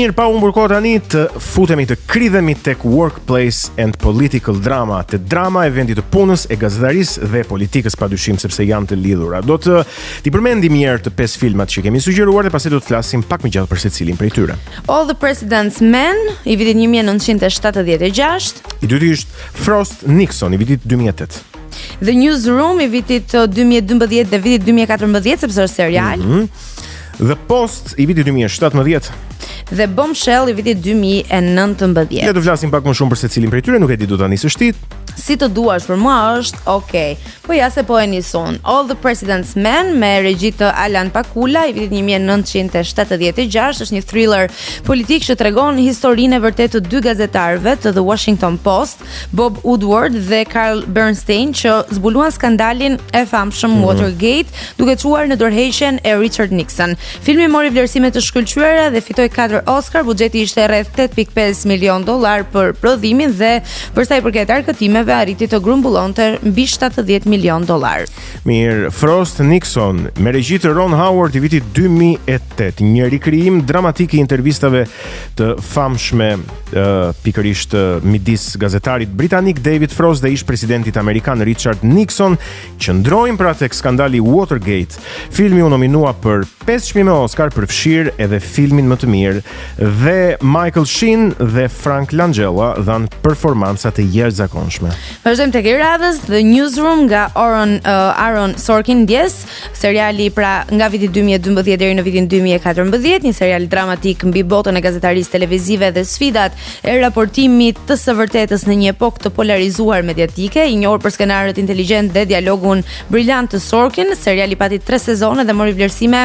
Mirë, pa humbur kohë tani të futemi të kridhemi tek workplace and political drama, te drama e vendit të punës, e gazetarisë dhe politikës padyshim sepse janë të lidhura. Do të t'i përmendim një herë të 5 filmat që kemi sugjeruar dhe pastaj do të flasim pak më gjatë për secilin prej tyre. All the President's Men i vitit 1976. I dyti është Frost Nixon i vitit 2008. The Newsroom i vitit 2012 dhe vitit 2014 sepse është serial. The Post i vitit 2017. Dhe Bombshell i vitit 2019. Le të flasim pak më shumë për secilin prej tyre, nuk e di do ta nisësh ti. Si të duash, për mua është okay. Po ja se po e nisun. All the President's Men me regji të Alan Pakula i vitit 1976 është një thriller politik që tregon historinë e vërtetë të dy gazetarëve të The Washington Post, Bob Woodward dhe Carl Bernstein, që zbuluan skandalin e famshëm Watergate, duke çuar në dorëheqjen e Richard Nixon. Filmi mori vlerësime të shkëlqyera dhe fitoi 4 Oscar, buxheti ishte rreth $8.5 milion për prodhimin dhe për sa i përket arkëtimeve arriti të grumbullonte mbi $70 milion. Mirë, Frost Nixon me regji të Ron Howard i vitit 2008, një rikrijim dramatik i intervistave të famshme pikërisht midis gazetarit britanik David Frost dhe ish presidentit amerikan Richard Nixon, qëndrojnë pra tek skandali Watergate. Filmi u nominua për 5 çmime Oscar, përfshir edhe filmin më të mirë, dhe Michael Sheen dhe Frank Langella dhanë performanca të jashtëzakonshme. Vazhdojmë tek radhës The Newsroom nga Aaron Sorkin ndjes, seriali pra nga viti 2012 deri në vitin 2014, një serial dramatik mbi botën e gazetarisë televizive dhe sfidat e raportimit të së vërtetës në një epokë të polarizuar mediatike, i njohur për skenarët inteligjent dhe dialogun brillant të Sorkin. Seriali pati 3 sezone dhe mori vlerësime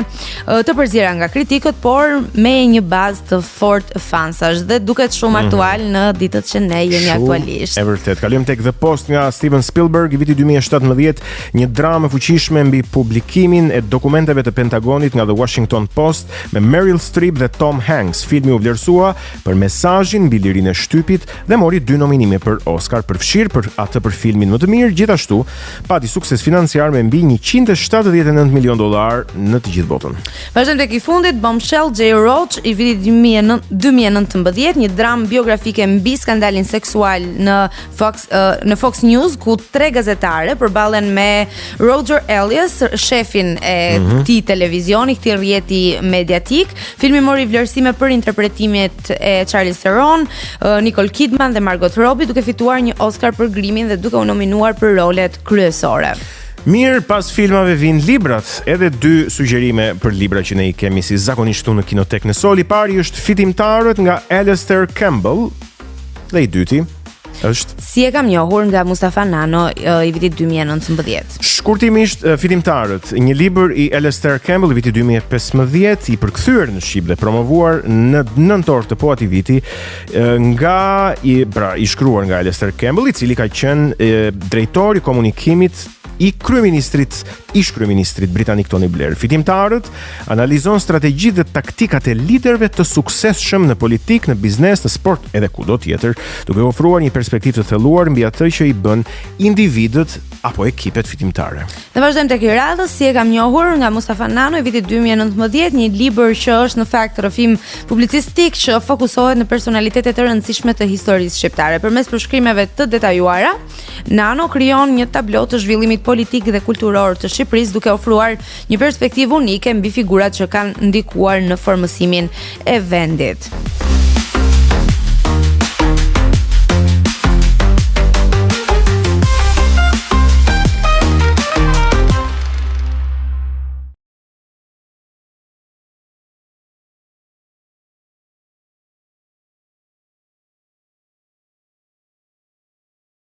të përziera nga kritikët, por me një bazë të fortë fansash dhe duket shumë aktual në ditët që ne jemi aktualisht. E vërtet. Kalojmë tek The Post nga Steven Spielberg i vitit 2017, një dramë e fuqishme mbi publikimin e dokumenteve të Pentagonit nga The Washington Post me Meryl Streep dhe Tom Hanks. Filmi u vlerësua për mesazhin mbi lirinë e shtypit dhe mori 2 nominime për Oscar, përfshir për atë për filmin më të mirë. Gjithashtu pati sukses financiar me mbi $179 milion në të gjithë botën. Vazhdojmë tek i fundit, Bombshell J. Roach i vitit 2019, një dramë biografike mbi skandalin seksual në Fox News, ku 3 gazetare përballen me Roger Elias, shefin e këtij televizioni, këtij rrjeti mediatik. Filmi mori vlerësime për interpretimet e Charlize Theron, Nicole Kidman dhe Margot Robbie, duke fituar një Oscar për grimin dhe duke u nominuar për rolet kryesore. Mirë, pas filmave vijnë librat, edhe 2 sugjerime për libra që ne i kemi si zakonisht këtu në Kinotek në Sol. I pari është Fitimtarët nga Alastair Campbell dhe i dyti është Si e kam njohur nga Mustafa Nano i vitit 2019. Shkurtimisht, Fitimtarët, një libër i Alastair Campbell i vitit 2015, i përkthyer në shqip dhe promovuar në nëntor të po atij viti i shkruar nga Alastair Campbell, i cili ka qenë drejtori i komunikimit i ish kryeministrit britanik Tony Blair. Fitimtarët analizon strategjitë dhe taktikat e liderëve të suksesshëm në politikë, në biznes, në sport edhe kudo tjetër, duke ofruar një perspektivë të thelluar mbi atë që i bën individët apo ekipet fitimtare. Dhe vazhdojmë tek radhës, Si e kam njohur nga Mustafa Nano i vitit 2019, një libër që është në fakt rrëfim publicistik që fokusohet në personalitetet të rëndësishme të historisë shqiptare. Përmes përshkrimeve të detajuara, Nano krijon një tablo të zhvillimit politik dhe kulturor të Shqipërisë, duke ofruar një perspektivë unike mbi figurat që kanë ndikuar në formësimin e vendit.